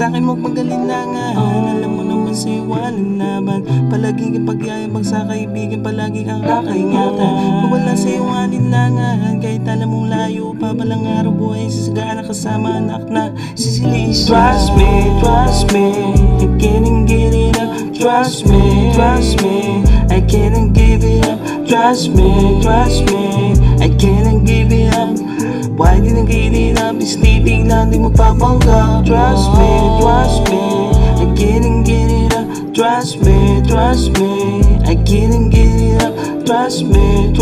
sa'kin mo pag-alinlangan, alam mo naman sa'yo walang laban. Palagi kang pagyayabang sa kaibigan, palagi kang kakaingatan. Mawala sa'yo alinlangan, kahit alam mong layo pa. Balang araw buhay sasagana kasama anak na si Silisha. Trust me, I can't get it up. Trust me, I can't give it up. Trust me, I can't give it up. Why didn't get it up? Is titig lang, di mo papanggap. Trust me, I can't get it up. Trust me, I can't get it up. Trust me,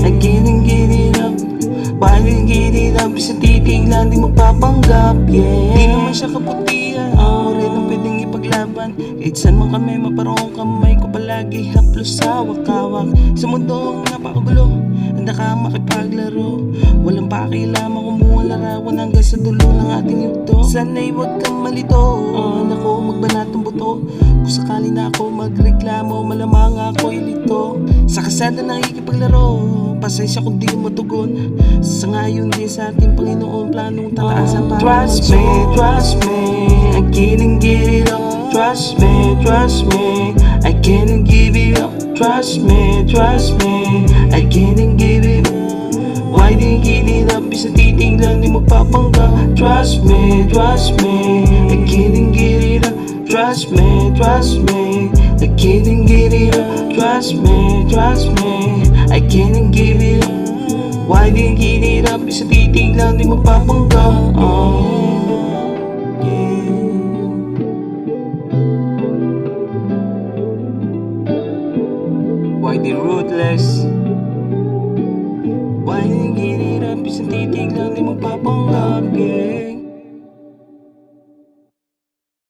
I can't get it up. Why didn't get it up? Is titig lang, di mo papanggap. Yeah, di naman siya kaputihan, ako rin ang pwedeng ipaglaban. Kahit saan man kami, maparong kamay ko palagi haplos sa hawak-hawak. Sa mundong napakagulo, handa ka makipaglaro. Walang pakialaman kung mukhang larawan hanggang sa dulo ng ating yugto. Sana'y huwag kang malito, handa ko magbanat ng buto. Kung sakali na ako magreklamo, malamang ako'y lito. Sa kasada nakikipaglaro, pasensya kung di ko matugon. Sa ngayon din sa ating Panginoon, planong tataasan pa. Trust me, I can't get it up. Trust me, I can't give it up. Trust me, I can't give it up. Why didn't get it up? Isa titig lang, di magpapanggap. Trust me, I can't get it up. Trust me, I can't get it up. Trust me, I can't give it up. Why didn't get it up? Isa titig lang, di magpapanggap. Why the ruthless?